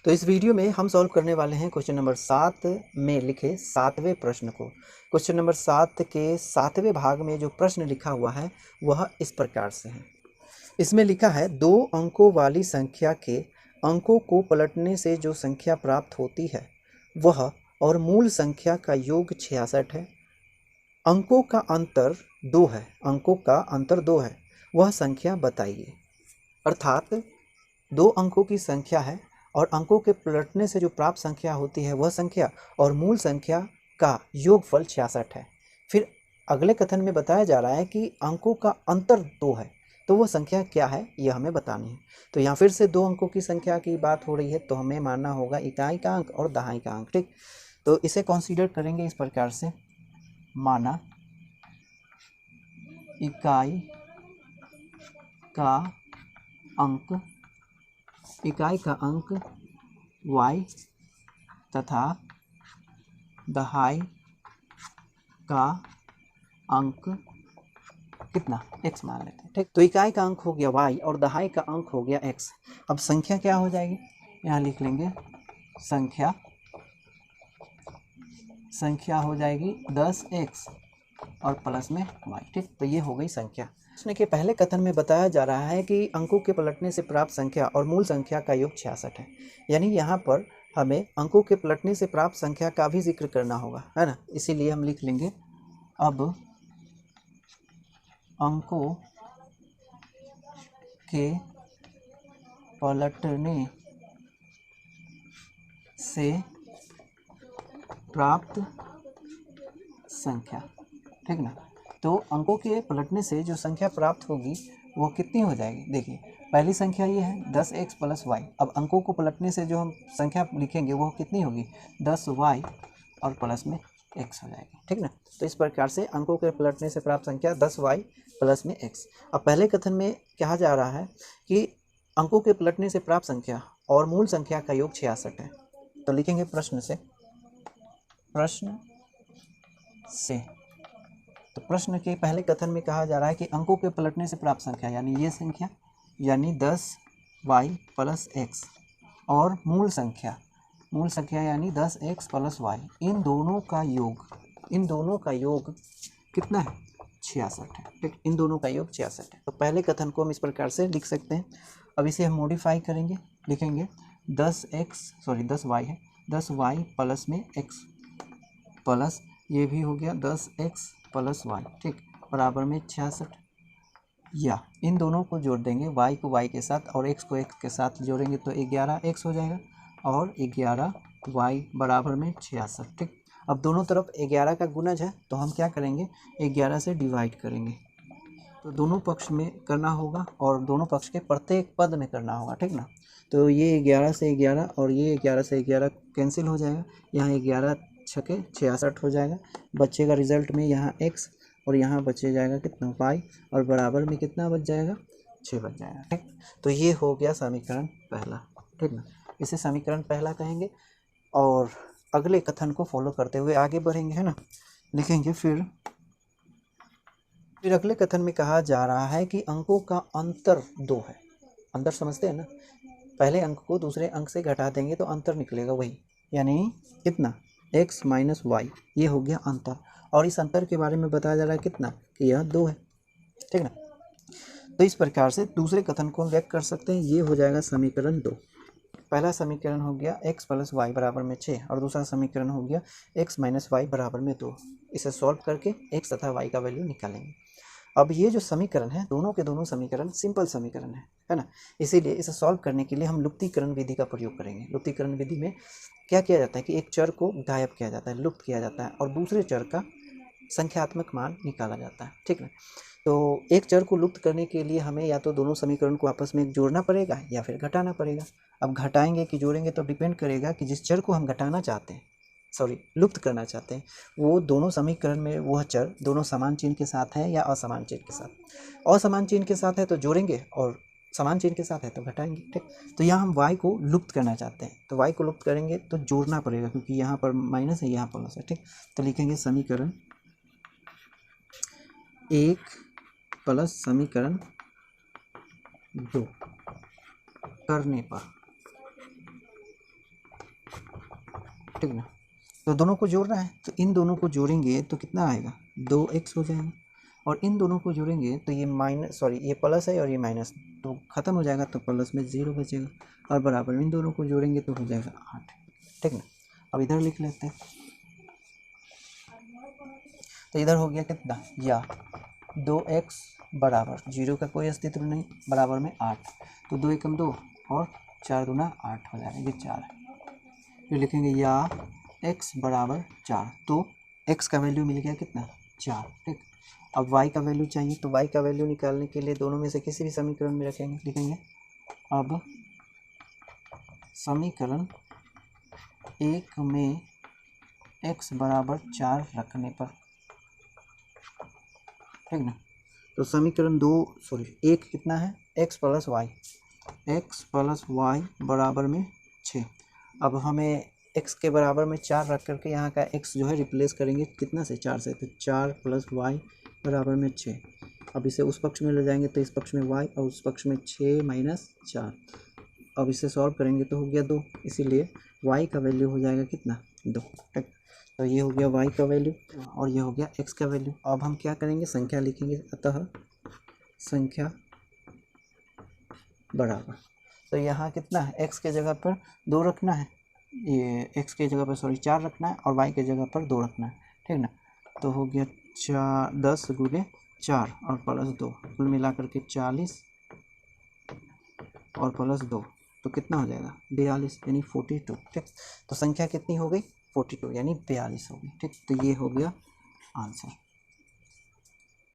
तो इस वीडियो में हम सॉल्व करने वाले हैं क्वेश्चन नंबर 7 में लिखे 7वें प्रश्न को। क्वेश्चन नंबर 7 के 7वें भाग में जो प्रश्न लिखा हुआ है वह इस प्रकार से है। इसमें लिखा है 2 अंकों वाली संख्या के अंकों को पलटने से जो संख्या प्राप्त होती है वह और मूल संख्या का योग 66 है। अंकों का अंतर 2 है, अंकों का अंतर 2 है, वह संख्या बताइए। अर्थात 2 अंकों की संख्या है और अंकों के पलटने से जो प्राप्त संख्या होती है वह संख्या और मूल संख्या का योगफल 66 है। फिर अगले कथन में बताया जा रहा है कि अंकों का अंतर 2 है, तो वह संख्या क्या है यह हमें बतानी है। तो यहाँ फिर से 2 अंकों की संख्या की बात हो रही है, तो हमें मानना होगा इकाई का अंक और दहाई का अंक। ठीक, तो इसे कंसीडर करेंगे इस प्रकार से, माना इकाई का अंक, इकाई का अंक y तथा दहाई का अंक कितना x मान लेते हैं। ठीक, तो इकाई का अंक हो गया y और दहाई का अंक हो गया x। अब संख्या क्या हो जाएगी, यहाँ लिख लेंगे संख्या हो जाएगी 10x और प्लस में y। ठीक, तो ये हो गई संख्या। प्रश्न के पहले कथन में बताया जा रहा है कि अंकों के पलटने से प्राप्त संख्या और मूल संख्या का योग 66 है। यानी यहाँ पर हमें अंकों के पलटने से प्राप्त संख्या का भी जिक्र करना होगा, है ना। इसीलिए हम लिख लेंगे अब अंकों के पलटने से प्राप्त संख्या। ठीक ना, तो अंकों के पलटने से जो संख्या प्राप्त होगी वो कितनी हो जाएगी। देखिए पहली संख्या ये है 10x प्लस वाई। अब अंकों को पलटने से जो हम संख्या लिखेंगे वो कितनी होगी 10y और प्लस में x हो जाएगी। ठीक ना, तो इस प्रकार से अंकों के पलटने से प्राप्त संख्या 10y प्लस में x। अब पहले कथन में कहा जा रहा है कि अंकों के पलटने से प्राप्त संख्या और मूल संख्या का योग 66 है। तो लिखेंगे प्रश्न से। तो प्रश्न के पहले कथन में कहा जा रहा है कि अंकों के पलटने से प्राप्त संख्या यानी ये संख्या यानी 10y प्लस x और मूल संख्या यानी 10x प्लस y, इन दोनों का योग कितना है 66 है। ठीक, इन दोनों का योग 66 है। तो पहले कथन को हम इस प्रकार से लिख सकते हैं। अब इसे हम मॉडिफाई करेंगे, लिखेंगे 10y है 10y प्लस में x प्लस ये भी हो गया 10x प्लस y। ठीक, बराबर में 66। या इन दोनों को जोड़ देंगे, y को y के साथ और x को x के साथ जोड़ेंगे तो 11x हो जाएगा और 11y बराबर में 66। ठीक, अब दोनों तरफ 11 का गुणज है तो हम क्या करेंगे 11 से डिवाइड करेंगे, तो दोनों पक्ष में करना होगा और दोनों पक्ष के प्रत्येक पद में करना होगा। ठीक ना, तो ये 11 से 11 और ये 11 से 11 कैंसिल हो जाएगा, यहाँ 11 छके 66 हो जाएगा। बचेगा रिजल्ट में यहाँ x और यहाँ बचे जाएगा कितना y और बराबर में कितना बच जाएगा 6 बच जाएगा। ठीक, तो ये हो गया समीकरण पहला। ठीक ना, इसे समीकरण पहला कहेंगे और अगले कथन को फॉलो करते हुए आगे बढ़ेंगे, है ना। लिखेंगे फिर अगले कथन में कहा जा रहा है कि अंकों का अंतर 2 है। अंतर समझते हैं ना, पहले अंक को दूसरे अंक से घटा देंगे तो अंतर निकलेगा वही, यानी कितना x माइनस वाई, ये हो गया अंतर। और इस अंतर के बारे में बताया जा रहा है कितना कि यह 2 है। ठीक ना, तो इस प्रकार से दूसरे कथन को हम व्यक्त कर सकते हैं, ये हो जाएगा समीकरण 2। पहला समीकरण हो गया x प्लस वाई बराबर में 6 और दूसरा समीकरण हो गया x माइनस वाई बराबर में 2। इसे सॉल्व करके x तथा y का वैल्यू निकालेंगे। अब ये जो समीकरण है दोनों के दोनों समीकरण सिंपल समीकरण है ना, इसीलिए इसे सॉल्व करने के लिए हम लुप्तीकरण विधि का प्रयोग करेंगे। लुप्तीकरण विधि में क्या किया जाता है कि एक चर को गायब किया जाता है, लुप्त किया जाता है और दूसरे चर का संख्यात्मक मान निकाला जाता है। ठीक है, तो एक चर को लुप्त करने के लिए हमें या तो दोनों समीकरण को आपस में जोड़ना पड़ेगा या फिर घटाना पड़ेगा। अब घटाएंगे कि जोड़ेंगे तो डिपेंड करेगा कि जिस चर को हम घटाना चाहते हैं, लुप्त करना चाहते हैं, वो दोनों समीकरण में वह चर दोनों समान चिन्ह के साथ है या असमान चिन्ह के साथ। असमान चिन्ह के साथ है तो जोड़ेंगे और समान चिन्ह के साथ है तो घटाएंगे। ठीक, तो यहाँ हम y को लुप्त करना चाहते हैं तो y को लुप्त करेंगे तो जोड़ना पड़ेगा क्योंकि यहाँ पर माइनस है यहाँ प्लस है। ठीक, तो लिखेंगे समीकरण 1 प्लस समीकरण 2 करने पर ठीक ना। तो दोनों को जोड़ना है, तो इन दोनों को जोड़ेंगे तो कितना आएगा 2x हो जाएगा, और इन दोनों को जोड़ेंगे तो ये माइनस सॉरी ये प्लस है और ये माइनस, तो ख़त्म हो जाएगा, तो प्लस में 0 बचेगा, और बराबर में इन दोनों को जोड़ेंगे तो हो जाएगा 8, ठीक ना। अब इधर लिख लेते हैं, तो इधर हो गया कितना या 2x बराबर 0 का कोई अस्तित्व नहीं, बराबर में 8, तो 2 एकम 2 और 4 दूना 8 हो जाएगा, ये 4 है। फिर लिखेंगे या x बराबर 4, तो x का वैल्यू मिल गया कितना 4, ठीक। अब y का वैल्यू चाहिए, तो y का वैल्यू निकालने के लिए दोनों में से किसी भी समीकरण में रखेंगे, लिखेंगे अब समीकरण 1 में x बराबर 4 रखने पर, ठीक ना। तो समीकरण 1 कितना है x प्लस वाई बराबर में 6। अब हमें x के बराबर में 4 रख करके यहाँ का x जो है रिप्लेस करेंगे कितना से 4 से, तो 4 प्लस वाई बराबर में 6। अब इसे उस पक्ष में ले जाएंगे तो इस पक्ष में y और उस पक्ष में 6 माइनस 4। अब इसे सॉल्व करेंगे तो हो गया 2, इसीलिए y का वैल्यू हो जाएगा कितना 2, ठीक। तो ये हो गया y का वैल्यू और ये हो गया x का वैल्यू। अब हम क्या करेंगे संख्या लिखेंगे, अतः संख्या बराबर, तो यहाँ कितना है x के जगह पर 2 रखना है, ये x के जगह पर 4 रखना है और y के जगह पर 2 रखना है, ठीक ना। तो हो गया 10 गुणे 4 और प्लस 2, कुल मिला करके 40 और प्लस 2, तो कितना हो जाएगा 42 यानी 42, ठीक। तो संख्या कितनी हो गई 42 यानी 42 हो गई, ठीक। तो ये हो गया आंसर।